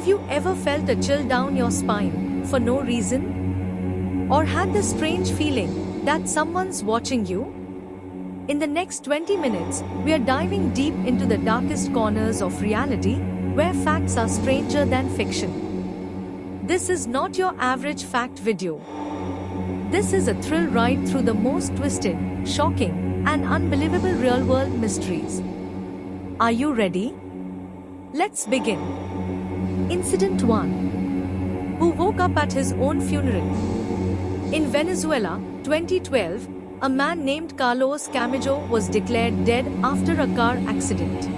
Have you ever felt a chill down your spine for no reason? Or had the strange feeling that someone's watching you? In the next 20 minutes, we are diving deep into the darkest corners of reality, where facts are stranger than fiction. This is not your average fact video. This is a thrill ride through the most twisted, shocking, and unbelievable real-world mysteries. Are you ready? Let's begin. Incident 1. Who woke up at his own funeral? In Venezuela, 2012, a man named Carlos Camacho was declared dead after a car accident.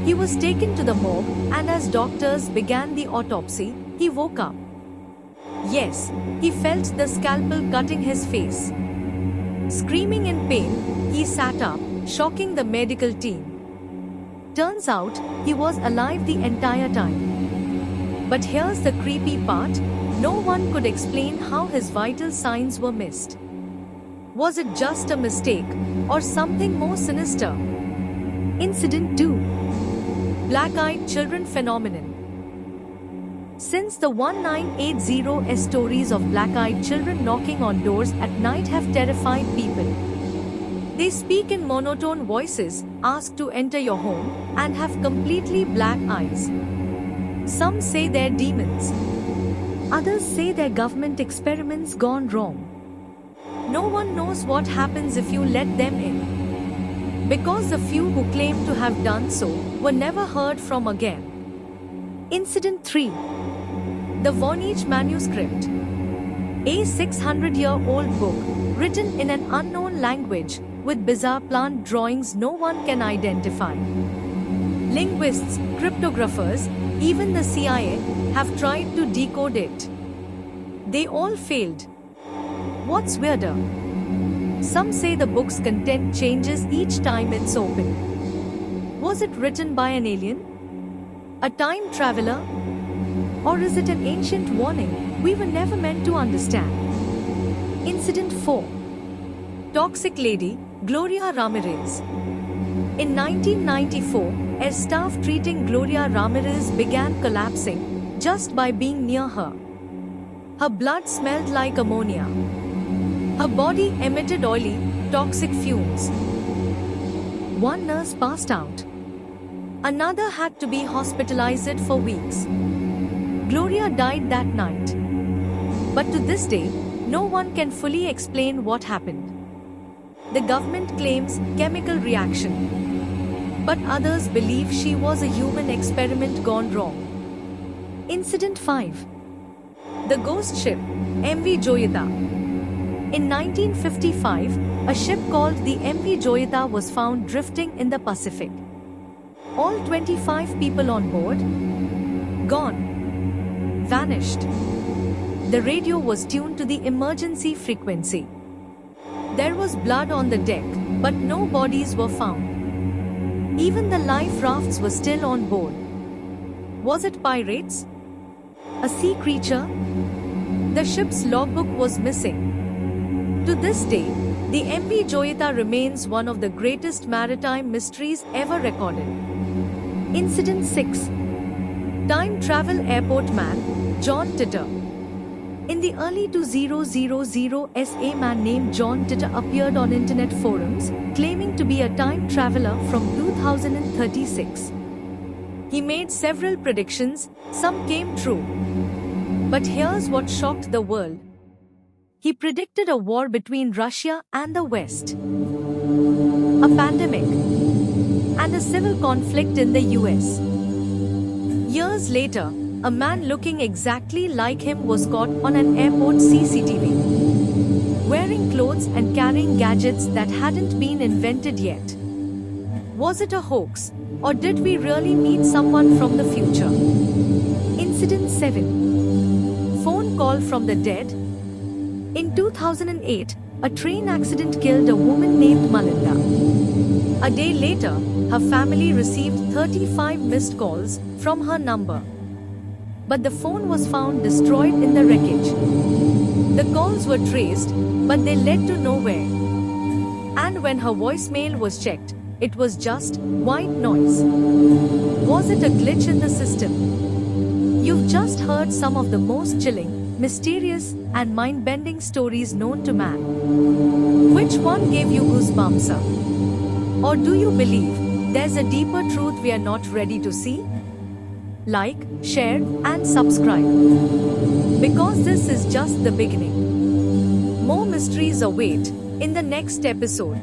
He was taken to the morgue, and as doctors began the autopsy, he woke up. Yes, he felt the scalpel cutting his face. Screaming in pain, he sat up, shocking the medical team. Turns out, he was alive the entire time. But here's the creepy part: no one could explain how his vital signs were missed. Was it just a mistake, or something more sinister? Incident 2. Black-eyed children phenomenon. Since the 1980s stories of black-eyed children knocking on doors at night have terrified people. They speak in monotone voices, ask to enter your home, and have completely black eyes. Some say they're demons. Others say they're government experiments gone wrong. No one knows what happens if you let them in, because the few who claim to have done so were never heard from again. Incident 3. The Voynich Manuscript. A 600-year-old book, written in an unknown language, with bizarre plant drawings no one can identify. Linguists, cryptographers, even the CIA, have tried to decode it. They all failed. What's weirder? Some say the book's content changes each time it's opened. Was it written by an alien? A time traveler? Or is it an ancient warning we were never meant to understand? Incident 4. Toxic Lady, Gloria Ramirez. In 1994, as staff treating Gloria Ramirez began collapsing just by being near her. Her blood smelled like ammonia. Her body emitted oily, toxic fumes. One nurse passed out. Another had to be hospitalized for weeks. Gloria died that night. But to this day, no one can fully explain what happened. The government claims chemical reaction, but others believe she was a human experiment gone wrong. Incident 5. The Ghost Ship, MV Joyita. In 1955, a ship called the MV Joyita was found drifting in the Pacific. All 25 people on board? Gone. Vanished. The radio was tuned to the emergency frequency. There was blood on the deck, but no bodies were found. Even the life rafts were still on board. Was it pirates? A sea creature? The ship's logbook was missing. To this day, the MV Joyita remains one of the greatest maritime mysteries ever recorded. Incident 6. Time travel airport man, John Titor. In the early 2000s, a man named John Titor appeared on internet forums, claiming to be a time traveler from 2036. He made several predictions, some came true. But here's what shocked the world. He predicted a war between Russia and the West, a pandemic, and a civil conflict in the US. Years later, a man looking exactly like him was caught on an airport CCTV, wearing clothes and carrying gadgets that hadn't been invented yet. Was it a hoax, or did we really meet someone from the future? Incident 7. Phone call from the dead. In 2008, a train accident killed a woman named Malinda. A day later, her family received 35 missed calls from her number. But the phone was found destroyed in the wreckage. The calls were traced, but they led to nowhere. And when her voicemail was checked, it was just white noise. Was it a glitch in the system? You've just heard some of the most chilling, mysterious, and mind bending stories known to man. Which one gave you goosebumps? Or do you believe there's a deeper truth we are not ready to see? Like, share, and subscribe. Because this is just the beginning. More mysteries await in the next episode.